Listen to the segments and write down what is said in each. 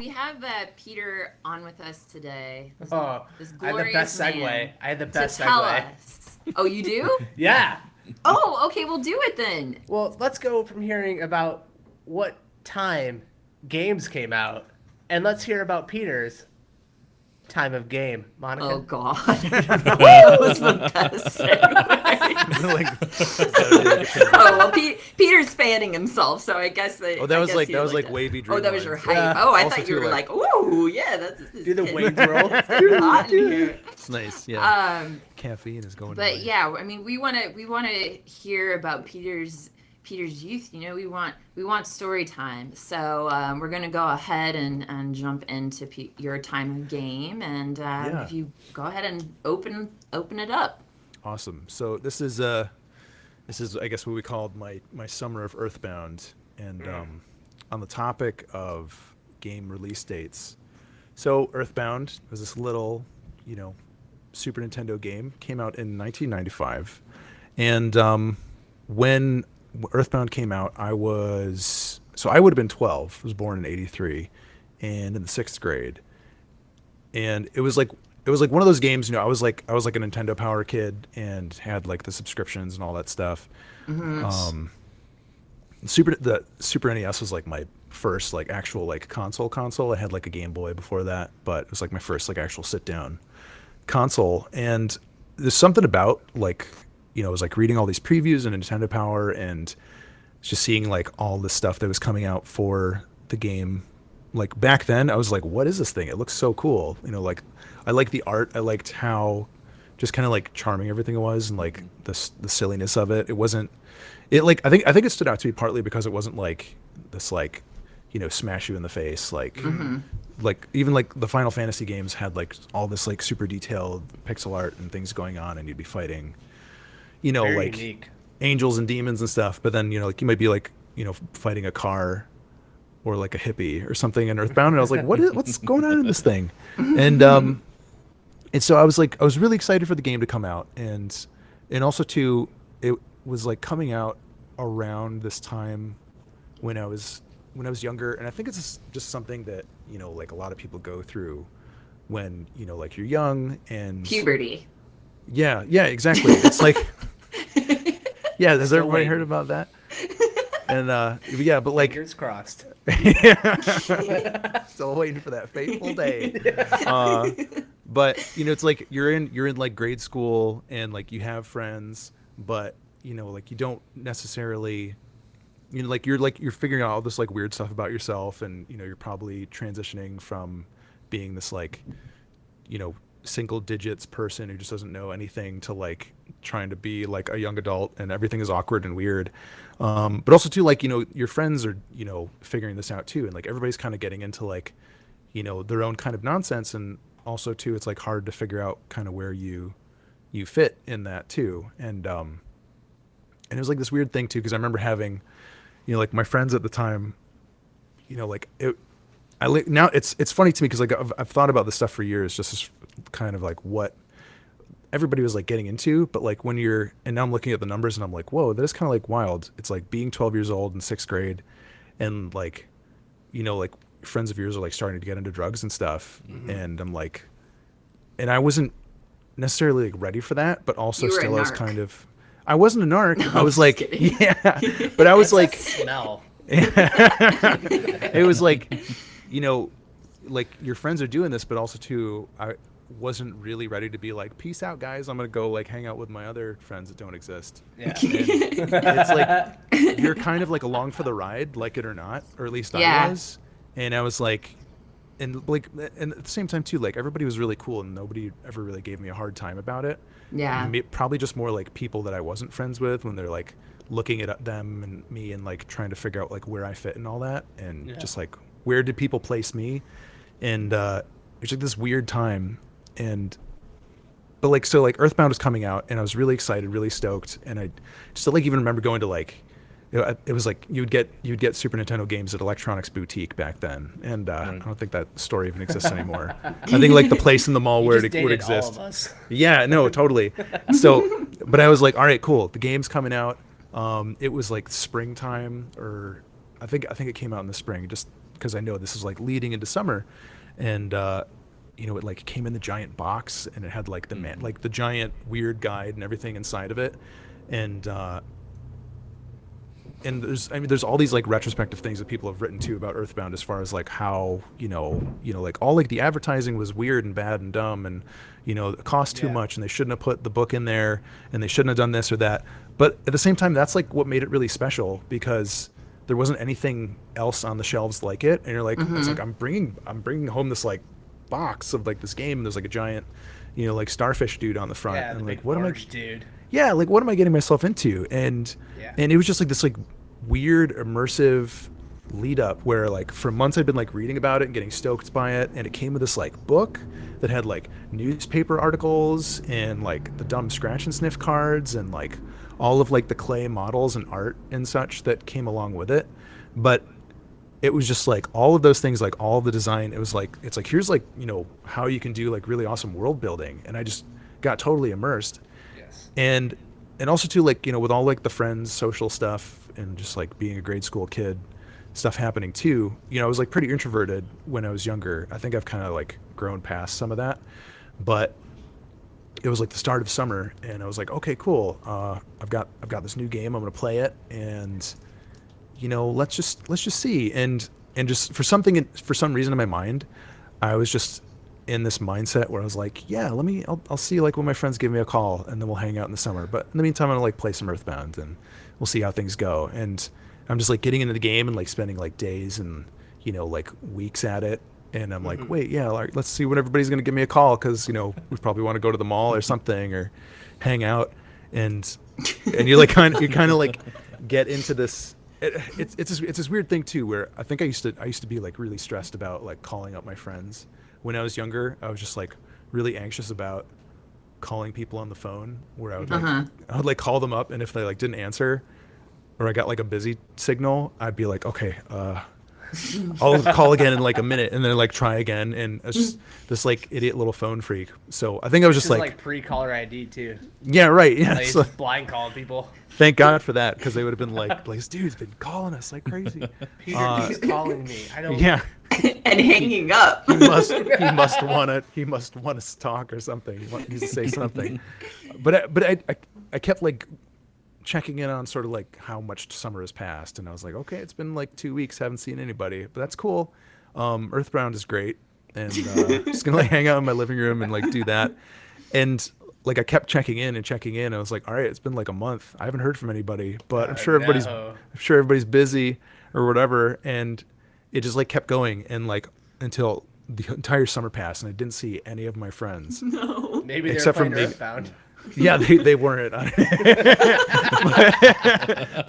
we have Peter on with us today. This I had the best segue. Tell us. Oh, you do? Yeah. Oh, okay. We'll do it then. Well, let's go from hearing about what time games came out, and let's hear about Peter's time of game. Monica? Oh, God. That was the best segue. Oh, well, Peter's fanning himself, so I guess that. Oh, that was like wavy dream. Oh, that was your lines. hype. Yeah. Oh, I Also thought you too, were like- ooh, yeah, that's Do the Wayne's roll. hot in here. It's nice. Yeah. Caffeine is going. But away. yeah, I mean, we want to hear about Peter's youth. You know, we want story time. So we're gonna go ahead and jump into your time of game, and Yeah. if you go ahead and open it up. Awesome. So this is I guess what we called my summer of Earthbound, and on the topic of game release dates. So Earthbound was this little, Super Nintendo game, came out in 1995, and when Earthbound came out, I would have been 12. I was born in '83, and in the 6th grade, and it was like one of those games. I was like a Nintendo Power kid and had like the subscriptions and all that stuff. Mm-hmm. The Super NES was like my first like actual like console. I had like a Game Boy before that, but it was like my first like actual sit down console. And there's something about like, I was like reading all these previews in Nintendo Power and just seeing like all the stuff that was coming out for the game. Like back then I was like, what is this thing? It looks so cool. Like I liked the art. I liked how just kind of like charming everything was, and like the silliness of it. I think it stood out to me partly because it wasn't like this like, smash you in the face. Like, like even like the Final Fantasy games had like all this like super detailed pixel art and things going on, and you'd be fighting, Very like unique. angels and demons and stuff. But then, like you might be like, fighting a car or like a hippie or something in Earthbound. And I was like, what's going on in this thing? And so I was really excited for the game to come out. And also too, it was like coming out around this time when I was younger. And I think it's just something that, like a lot of people go through when, like you're young and Puberty. Yeah, exactly. It's like, yeah, has Still everybody waiting. heard about that? And yeah, but like, Fingers crossed. still waiting for that fateful day. But it's like you're in like grade school and like you have friends, but like you don't necessarily, you're figuring out all this like weird stuff about yourself, and you're probably transitioning from being this like, single digits person who just doesn't know anything to like trying to be like a young adult, and everything is awkward and weird. But also too, like, your friends are, figuring this out too. And like, everybody's kind of getting into like, their own kind of nonsense. And also too, it's like hard to figure out kind of where you fit in that too. And it was like this weird thing too, because I remember having, like my friends at the time, like now it's funny to me because like I've thought about this stuff for years, just as kind of like what everybody was like getting into. But like and now I'm looking at the numbers and I'm like, whoa, that is kind of like wild. It's like being 12 years old in 6th grade, and like, like friends of yours are like starting to get into drugs and stuff. Mm-hmm. And I'm like, and I wasn't necessarily like ready for that, but also You were a still I was narc. kind of, I wasn't a narc. No, I was I'm like, just kidding. yeah, but I was That's a like, smell. it was like, like your friends are doing this, but also too, I wasn't really ready to be like, peace out guys, I'm gonna go like hang out with my other friends that don't exist. Yeah. And it's like you're kind of like along for the ride, like it or not, or at least Yeah. I was. And I was like, and at the same time too, like everybody was really cool and nobody ever really gave me a hard time about it. Yeah. Probably just more like people that I wasn't friends with, when they're like looking at them and me and like trying to figure out like where I fit and all that, and Yeah. just like where did people place me. And it's like this weird time. But like, so like Earthbound was coming out and I was really excited, really stoked. And I just like even remember going to like, it was like you'd get Super Nintendo games at Electronics Boutique back then. And I don't think that store even exists anymore. I think like the place in the mall where it would exist. All of us. Yeah, no, totally. So, but I was like, all right, cool. The game's coming out. It was like springtime, or I think it came out in the spring, just because I know this is like leading into summer, and you know, it like came in the giant box, and it had like the giant weird guide and everything inside of it, and there's all these like retrospective things that people have written too about Earthbound, as far as like how you know like all like the advertising was weird and bad and dumb, and you know it cost too much, and they shouldn't have put the book in there, and they shouldn't have done this or that. But at the same time, that's like what made it really special, because there wasn't anything else on the shelves like it, and you're like, it's like I'm bringing home this like box of like this game, and there's like a giant, you know, like starfish dude on the front, Yeah, and the like big what am I? dude. Yeah, like what am I getting myself into? And it was just like this like weird immersive lead up where like for months I'd been like reading about it and getting stoked by it, and it came with this like book that had like newspaper articles and like the dumb scratch and sniff cards and like all of like the clay models and art and such that came along with it. But it was just like all of those things, like all of the design, it was like, it's like, here's like, you know, how you can do like really awesome world building. And I just got totally immersed. And also too, like, you know, with all like the friends, social stuff, and just like being a grade school kid stuff happening too, you know, I was like pretty introverted when I was younger. I think I've kind of like grown past some of that, but it was like the start of summer, and I was like, okay, cool. I've got this new game. I'm going to play it, and you know, let's just see. And just for some reason in my mind, I was just in this mindset where I was like, yeah, I'll see like when my friends give me a call, and then we'll hang out in the summer. But in the meantime, I'm gonna like play some Earthbound, and we'll see how things go. And I'm just like getting into the game and like spending like days and, you know, like weeks at it. And I'm like, wait, yeah, like, let's see when everybody's gonna give me a call, because you know we probably want to go to the mall or something or hang out. And you're like kind of like get into this. It's this weird thing too, where I think I used to be like really stressed about like calling up my friends. When I was younger, I was just like really anxious about calling people on the phone, where I would like call them up, and if they like didn't answer, or I got like a busy signal, I'd be like, okay, I'll call again in like a minute, and then like try again, and it's just this like idiot little phone freak. So I think I was just like pre-caller ID too. Yeah, right. Yeah, like, so, just blind calling people. Thank God for that, because they would have been like, this dude's been calling us like crazy. Peter keeps calling me. I don't. Yeah. And hanging up. He must want to talk or something. He needs to say something. But I kept like checking in on sort of like how much summer has passed, and I was like, okay, it's been like 2 weeks, haven't seen anybody, but that's cool. Earthbound is great, and just gonna like hang out in my living room and like do that. And like I kept checking in. I was like, all right, it's been like a month. I haven't heard from anybody, but I'm sure everybody's busy or whatever. And it just like kept going, and like until the entire summer passed, and I didn't see any of my friends. No. Maybe they were playing Earthbound. Yeah, they weren't. But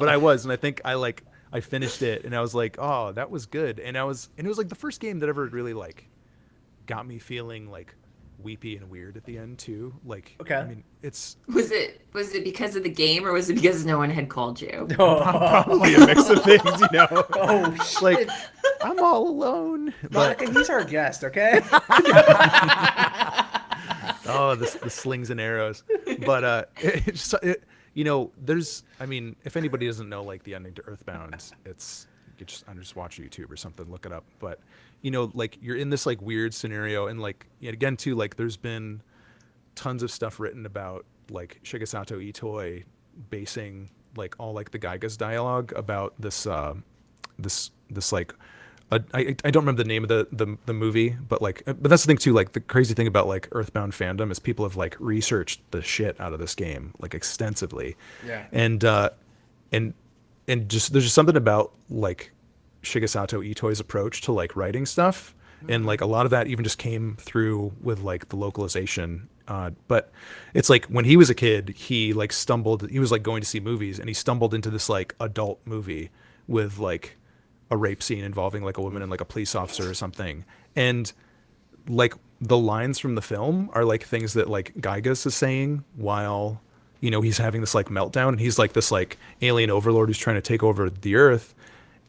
I was, and I think I finished it, and I was like, oh, that was good. And it was like the first game that ever really like got me feeling like weepy and weird at the end too. Like, okay, I mean, it's was it because of the game, or was it because no one had called you? Probably a mix of things, you know. Oh shit. Like, I'm all alone. Monica, he's our guest, okay? Oh, the slings and arrows. But you know, I mean, if anybody doesn't know like the ending to Earthbound, it's you just watch YouTube or something, look it up. But you know, like you're in this like weird scenario, and like again too, like there's been tons of stuff written about like Shigesato Itoi basing like all like the Geiga's dialogue about this like I don't remember the name of the movie, but that's the thing too. Like the crazy thing about like Earthbound fandom is people have like researched the shit out of this game like extensively. Yeah. And just there's just something about like Shigesato Itoi's approach to like writing stuff, and like a lot of that even just came through with like the localization. But it's like when he was a kid, he was like going to see movies, and he stumbled into this like adult movie with like a rape scene involving like a woman and like a police officer or something. And like the lines from the film are like things that like Gygas is saying while, you know, he's having this like meltdown, and he's like this like alien overlord who's trying to take over the earth.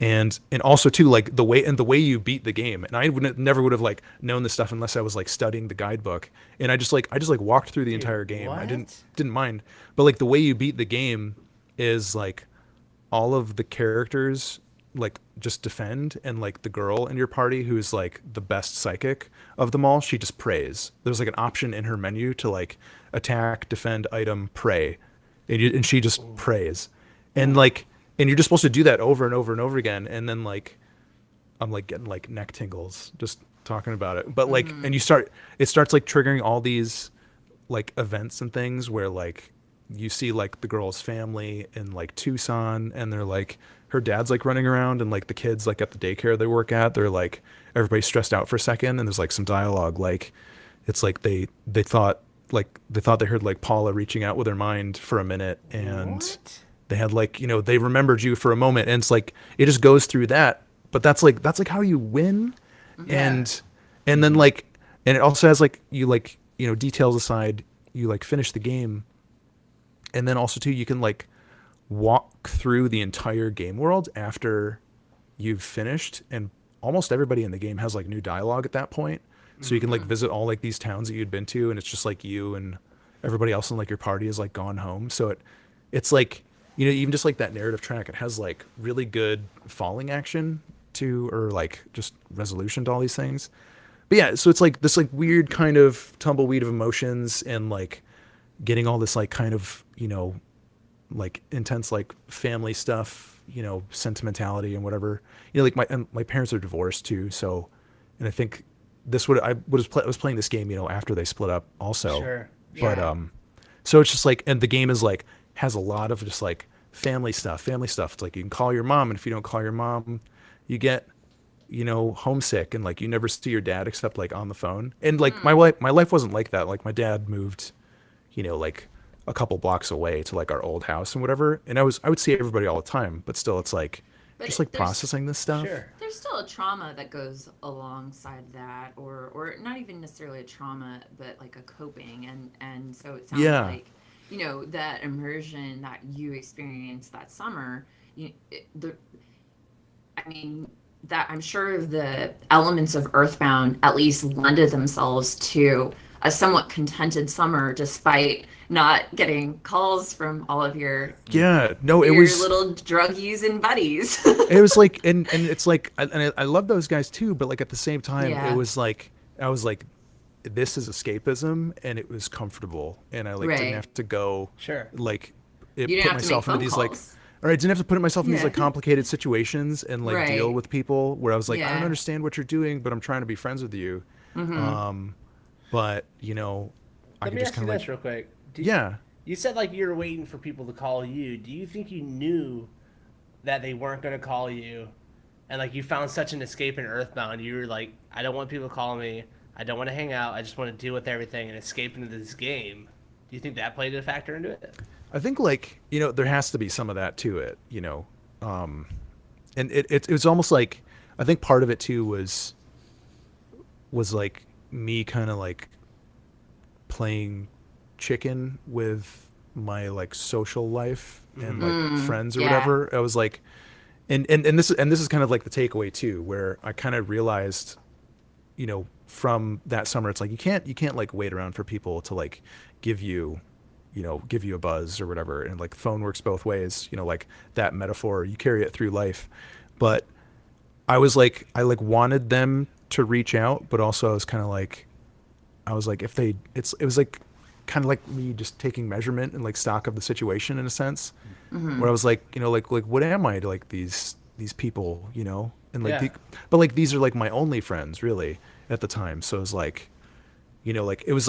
And also too, like the way you beat the game. And I never would have like known this stuff unless I was like studying the guidebook. And I just walked through the entire game. What? I didn't mind. But like the way you beat the game is like all of the characters like just defend, and like the girl in your party who's like the best psychic of them all, she just prays. There's like an option in her menu to like attack, defend, item, pray, and she just prays, and like, and you're just supposed to do that over and over and over again, and then like I'm like getting like neck tingles just talking about it, but like, and it starts like triggering all these like events and things where like you see like the girl's family in like Tucson, and they're like, her dad's like running around, and like the kids like at the daycare they work at, they're like, everybody's stressed out for a second, and there's like some dialogue, like it's like they thought they heard like Paula reaching out with her mind for a minute, and they had like, you know, they remembered you for a moment, and it's like it just goes through that, but that's like how you win. And then like, and it also has like, you like, you know, details aside, you like finish the game, and then also too you can like walk through the entire game world after you've finished, and almost everybody in the game has like new dialogue at that point, so you can like visit all like these towns that you'd been to, and it's just like you and everybody else in like your party is like gone home. So it's like, you know, even just like that narrative track, it has like really good falling action to, or like just resolution to all these things. But yeah, so it's like this like weird kind of tumbleweed of emotions, and like getting all this like kind of, you know, like intense like family stuff, you know, sentimentality and whatever. You know, like my parents are divorced too, so, and I think I was playing this game, you know, after they split up also. Sure. But so it's just like, and the game is like has a lot of just like family stuff. It's like you can call your mom, and if you don't call your mom, you get, you know, homesick, and like you never see your dad except like on the phone. And like my life wasn't like that. Like my dad moved, you know, like a couple blocks away to like our old house and whatever, and I would see everybody all the time, but still it's like just like processing this stuff. Sure. There's still a trauma that goes alongside that, or not even necessarily a trauma, but like a coping, and so it sounds like, you know, that immersion that you experienced that summer, I mean, that I'm sure the elements of Earthbound at least lended themselves to a somewhat contented summer, despite not getting calls from all of your it was little drug using buddies. It was like, and it's like, and I love those guys too, but like at the same time, it was like, I was like, this is escapism, and it was comfortable, and I like didn't have to go like you didn't put have myself to make into these phone like. calls. Or I didn't have to put myself in these like complicated situations and like deal with people where I was like, I don't Yeah. understand what you're doing, but I'm trying to be friends with you. But you know, I can just kind of like, real quick. You said like you were waiting for people to call you. Do you think you knew that they weren't going to call you, and like you found such an escape in Earthbound? You were like, I don't want people to call me. I don't want to hang out. I just want to deal with everything and escape into this game. Do you think that played a factor into it? I think like, you know, there has to be some of that to it, you know, and it was almost like, I think part of it too was like me kind of like playing chicken with my like social life and like friends or whatever. I was like, and this is kind of like the takeaway too, where I kind of realized, you know, from that summer, it's like you can't like wait around for people to like give you a buzz or whatever, and like phone works both ways, you know, like that metaphor, you carry it through life. But I was like, I like wanted them to reach out, but also I was kind of like, it was like kind of like me just taking measurement and like stock of the situation in a sense, where I was like, you know, like what am I to like these people, you know, and like, but like these are like my only friends really at the time. So it was like, you know, like it was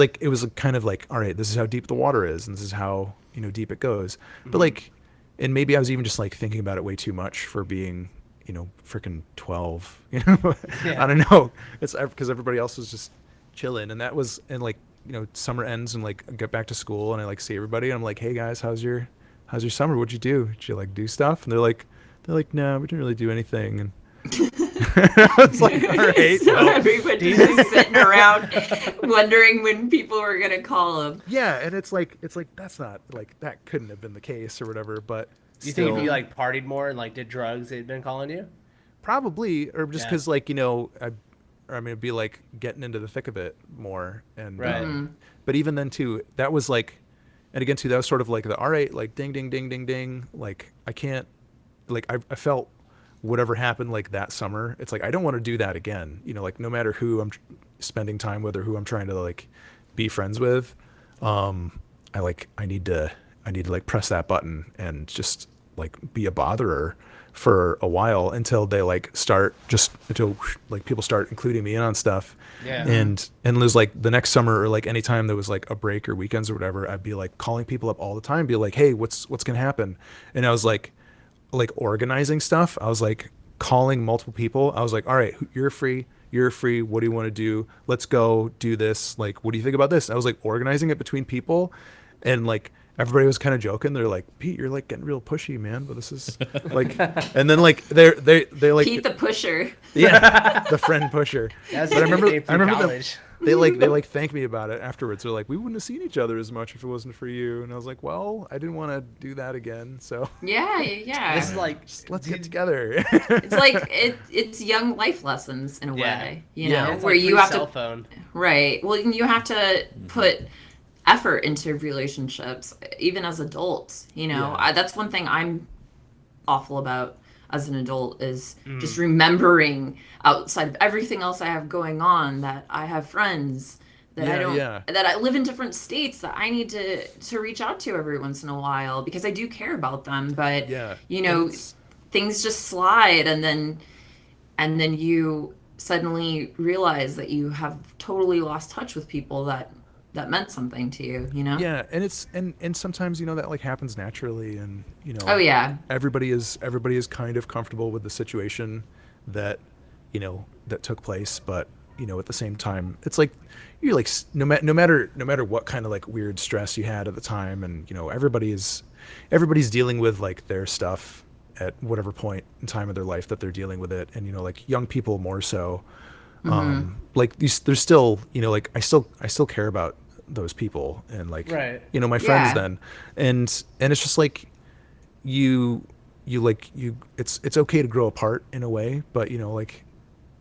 kind of like, all right, this is how deep the water is, and this is how, you know, deep it goes. But like, and maybe I was even just like thinking about it way too much for being, you know, freaking 12, you know. I don't know. It's because everybody else was just chilling, and that was, and like, you know, summer ends and like I get back to school and I like see everybody and I'm like, hey guys, how's your summer? What'd you do? Did you like do stuff? And they're like, no, we didn't really do anything. And I was like, all right. So everybody's just sitting around wondering when people were gonna call them. Yeah, and it's like that's not like, that couldn't have been the case or whatever. But you think if you like partied more and like did drugs, they'd been calling you? Probably, or just because like, you know, it'd be like getting into the thick of it more. And but even then too, that was like, and again too, that was sort of like the all right, like ding ding ding ding ding, like I can't, like I felt whatever happened like that summer, it's like I don't want to do that again. You know, like no matter who I'm spending time with or who I'm trying to like be friends with, I need to like press that button and just like be a botherer for a while until they like until like people start including me in on stuff. Yeah. And there's like the next summer or like anytime there was like a break or weekends or whatever, I'd be like calling people up all the time, be like, hey, what's gonna happen? And I was like organizing stuff. I was like calling multiple people. I was like, all right, you're free. What do you want to do? Let's go do this. Like, what do you think about this? And I was like organizing it between people, and like everybody was kind of joking. They're like, Pete, you're like getting real pushy, man. But this is like, and then like they like Pete the pusher. Yeah, the friend pusher. That's But I remember college. they like thanked me about it afterwards. They're like, we wouldn't have seen each other as much if it wasn't for you. And I was like, well, I didn't want to do that again. So Yeah. This is like, just let's get together. It's like it's young life lessons in a way, you know, it's where like you have cell to phone. right. Well, you have to put effort into relationships, even as adults. You know, Yeah. that's one thing I'm awful about as an adult is just remembering outside of everything else I have going on that I have friends that I don't that I live in different states that I need to reach out to every once in a while because I do care about them. But you know, things just slide and then you suddenly realize that you have totally lost touch with people that meant something to you, you know? Yeah, and it's and sometimes, you know, that like happens naturally, and you know, Oh yeah. everybody is kind of comfortable with the situation that, you know, that took place, but you know, at the same time, it's like you're like no matter what kind of like weird stress you had at the time, and you know, everybody's dealing with like their stuff at whatever point in time of their life that they're dealing with it, and you know, like young people more so. Like there's still, you know, like I still care about those people and like you know, my friends then, and it's just like you it's okay to grow apart in a way, but you know, like,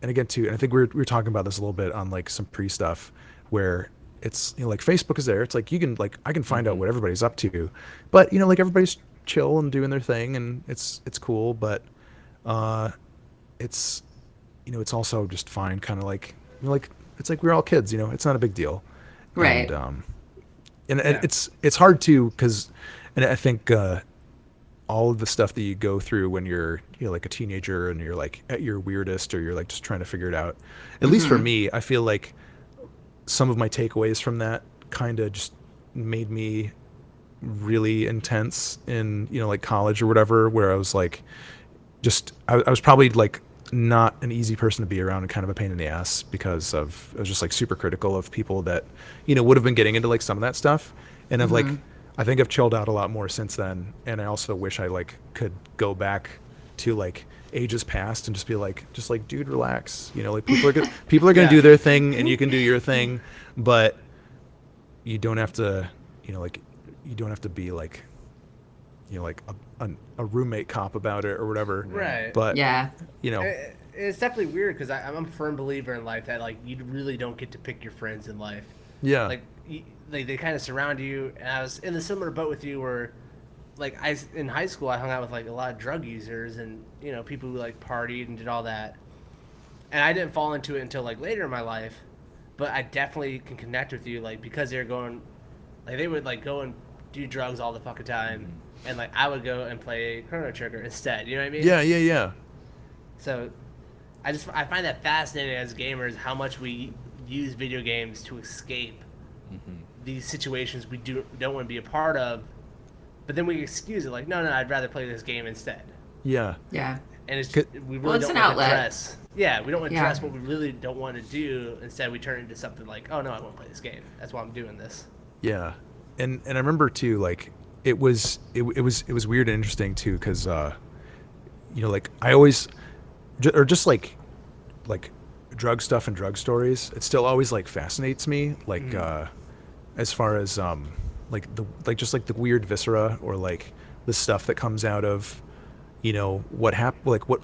and again too, and I think we were talking about this a little bit on like some pre stuff where it's, you know, like Facebook is there, it's like you can like I can find out what everybody's up to, but you know, like everybody's chill and doing their thing, and it's cool, but it's, you know, it's also just fine, kind of like, you know, like it's like we're all kids, you know, it's not a big deal, Right. And it's hard to, because, and I think all of the stuff that you go through when you're, you know, like a teenager and you're like at your weirdest, or you're like just trying to figure it out, at least for me, I feel like some of my takeaways from that kind of just made me really intense in, you know, like college or whatever, where I was like, just I was probably like not an easy person to be around and kind of a pain in the ass, because I was just like super critical of people that, you know, would have been getting into like some of that stuff, and I've like, I think I've chilled out a lot more since then, and I also wish I like could go back to like ages past and just be like, dude, relax, you know, like people are gonna do their thing and you can do your thing, but you don't have to, you know, like you don't have to be like, you know, like a roommate cop about it or whatever. Right. But Yeah. you know, it's definitely weird because I'm a firm believer in life that like you really don't get to pick your friends in life. yeah, Like they kind of surround you, and I was in a similar boat with you where like in high school I hung out with like a lot of drug users and, you know, people who like partied and did all that, and I didn't fall into it until like later in my life, but I definitely can connect with you like because they're going, like they would like go and do drugs all the fucking time, and like I would go and play Chrono Trigger instead, you know what I mean? yeah. So I find that fascinating as gamers, how much we use video games to escape these situations we don't want to be a part of, but then we excuse it like, no, I'd rather play this game instead. Yeah. Yeah. And it's just, we really it's don't an want to outlet. address. Yeah, we don't want to Yeah. address what we really don't want to do. Instead, we turn into something like, oh no, I want to play this game. That's why I'm doing this. Yeah, and I remember too, like it was weird and interesting too, because you know, like I always, or just like drug stuff and drug stories, it still always like fascinates me, like as far as like the weird viscera, or like the stuff that comes out of, you know, what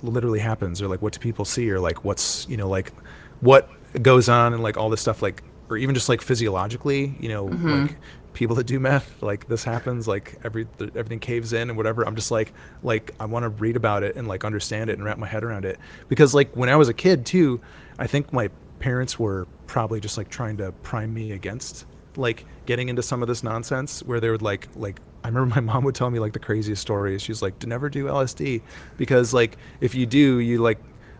literally happens, or like what do people see, or like what's, you know, like what goes on, and like all this stuff like or even just like physiologically, like people that do meth, like this happens, like everything caves in and whatever. I'm just like I want to read about it and like understand it and wrap my head around it, because like when I was a kid too, I think my parents were probably just like trying to prime me against like getting into some of this nonsense, where they would like I remember my mom would tell me like the craziest stories. She's like, to never do LSD, because like if you do, you like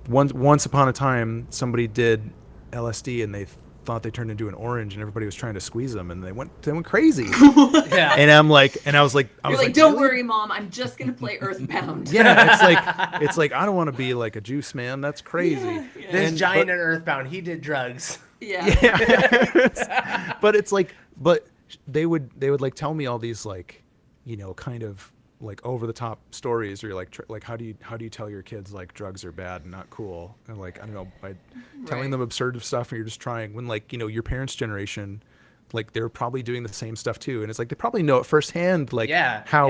once upon a time somebody did LSD and they thought they turned into an orange and everybody was trying to squeeze them and they went crazy. Yeah. And I was like, don't worry, Mom, I'm just gonna play Earthbound. Yeah, it's like I don't want to be like a juice man. That's crazy. Yeah. This giant in Earthbound, he did drugs. Yeah. But it's like, but they would like tell me all these like, kind of like over the top stories, or you're like how do you tell your kids like drugs are bad and not cool, and like I don't know, by telling them absurd stuff, and you're just trying, when like your parents' generation, like they're probably doing the same stuff too, and it's like they probably know it firsthand, like how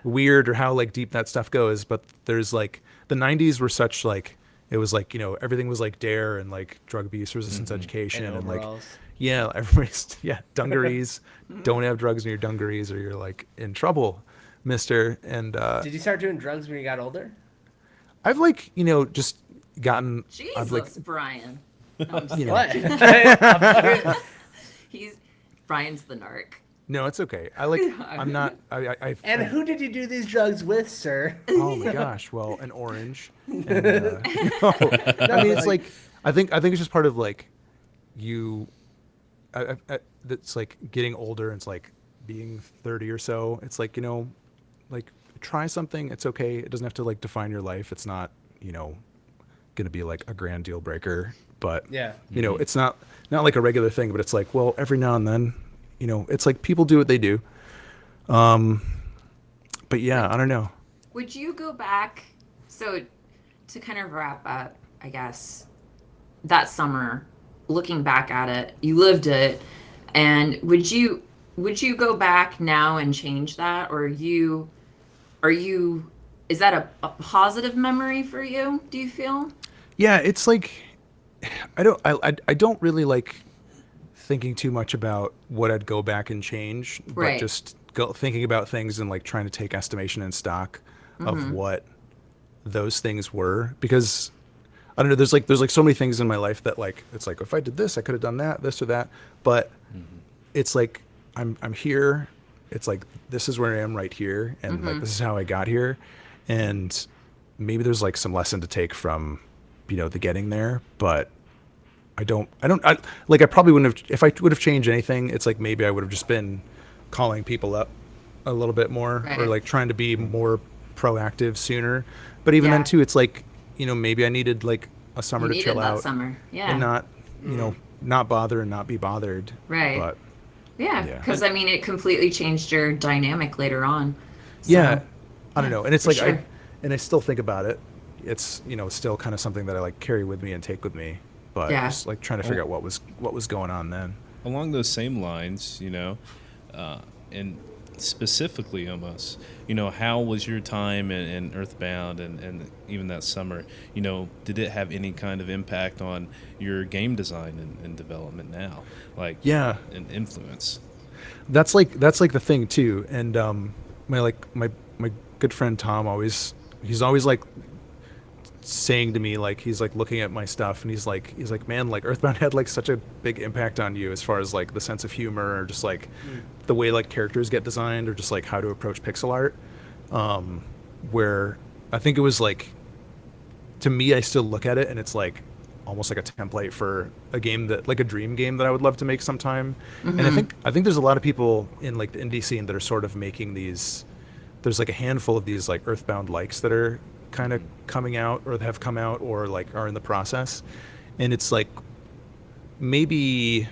weird or how like deep that stuff goes. But there's like the 90s were such like, it was like everything was like DARE and like drug abuse resistance education and like everybody's dungarees. Don't have drugs in your dungarees or you're like in trouble, mister. And did you start doing drugs when you got older? I've like just gotten Jesus, Brian. Brian's the narc. No, it's okay. I'm not. And who did you do these drugs with, sir? Oh my gosh! Well, an orange. And, I mean, it's like I think it's just part of like you. That's like getting older. And it's like being 30 or so. It's like like try something. It's okay. It doesn't have to like define your life. It's not gonna be like a grand deal breaker. But it's not like a regular thing. But it's like, well, every now and then. It's like people do what they do. But yeah, I don't know. Would you go back, so to kind of wrap up, I guess, that summer, looking back at it, you lived it, and would you go back now and change that, or is that a positive memory for you, do you feel? Yeah, it's like, I don't really like thinking too much about what I'd go back and change, but just thinking about things and like trying to take estimation and stock of what those things were, because I don't know, there's like so many things in my life that like, it's like, if I did this, I could have done that, this or that, but it's like, I'm here. It's like, this is where I am right here. And like, this is how I got here. And maybe there's like some lesson to take from, the getting there, but I probably wouldn't have, if I would have changed anything, it's like maybe I would have just been calling people up a little bit more, or like trying to be more proactive sooner. But even then too, it's like, maybe I needed like a summer to chill out and not, not bother and not be bothered. Right. But because I mean, it completely changed your dynamic later on. So, I don't know. And it's like, sure. I still think about it. It's, still kind of something that I like carry with me and take with me. But just like trying to figure out what was going on then. Along those same lines, and specifically almost, how was your time in Earthbound and even that summer? Did it have any kind of impact on your game design and development now? Like, an influence? That's like the thing too. And my good friend Tom he's always like saying to me, like, he's like looking at my stuff and he's like, man, like Earthbound had like such a big impact on you as far as like the sense of humor, or just like the way like characters get designed, or just like how to approach pixel art, where I think it was like, to me, I still look at it and it's like almost like a template for a game that, like a dream game that I would love to make sometime. And I think there's a lot of people in like the indie scene that are sort of making these, there's like a handful of these like Earthbound likes that are kind of coming out, or have come out, or like are in the process. And it's like, maybe,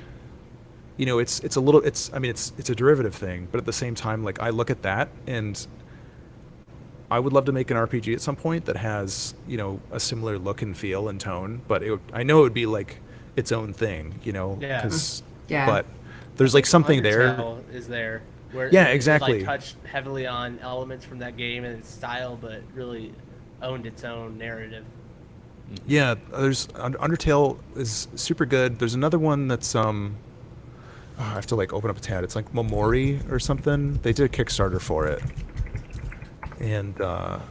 it's a little, it's a derivative thing, but at the same time, like I look at that and I would love to make an RPG at some point that has, a similar look and feel and tone, but I know it would be like its own thing, but there's like something Undertale is there where exactly. It like touched heavily on elements from that game and its style, but really owned its own narrative. Yeah, there's Undertale is super good. There's another one that's I have to like open up a tab. It's like Memori or something. They did a Kickstarter for it, and or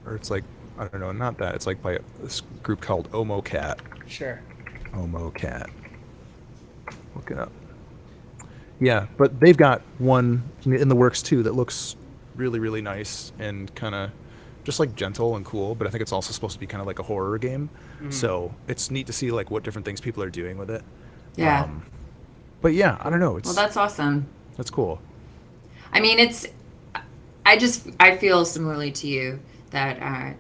it's like, I don't know, not that. It's like by this group called OmoCat. Sure. OmoCat. Look it up. Yeah, but they've got one in the works too that looks really, really nice and kind of just like gentle and cool, but I think it's also supposed to be kind of like a horror game. So it's neat to see like what different things people are doing with it. Yeah. But yeah, I don't know. Well, that's awesome. That's cool. I mean, I feel similarly to you that,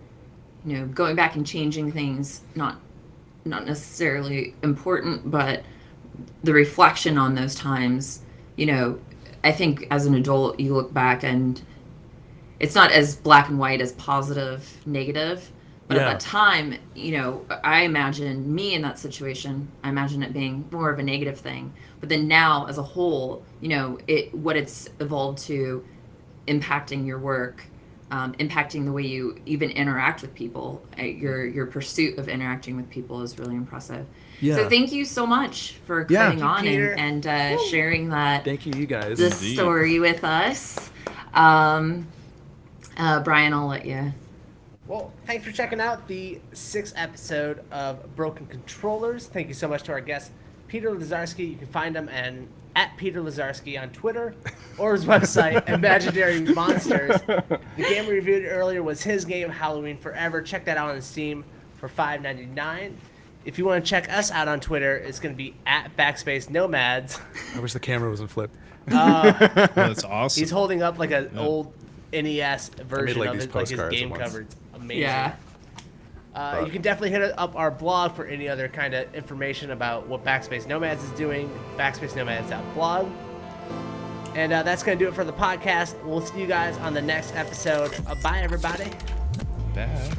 going back and changing things, not necessarily important, but the reflection on those times, I think as an adult, you look back and it's not as black and white as positive, negative. But at that time, I imagine me in that situation, I imagine it being more of a negative thing. But then now as a whole, what it's evolved to impacting your work, impacting the way you even interact with people, your pursuit of interacting with people is really impressive. Yeah. So thank you so much for coming on and sharing that. Thank you guys. This story with us. Brian, I'll let you. Well, thanks for checking out the 6th episode of Broken Controllers. Thank you so much to our guest, Peter Lazarski. You can find him at Peter Lazarski on Twitter or his website, Imaginary Monsters. The game we reviewed earlier was his game, Halloween Forever. Check that out on Steam for $5.99. If you want to check us out on Twitter, it's going to be at Backspace Nomads. I wish the camera wasn't flipped. That's awesome. He's holding up like an old NES version like of these it, like his postcards game once. cover. It's amazing. Yeah. You can definitely hit up our blog for any other kind of information about what Backspace Nomads is doing, backspacenomads.blog. And that's going to do it for the podcast. We'll see you guys on the next episode. Bye, everybody. Bye.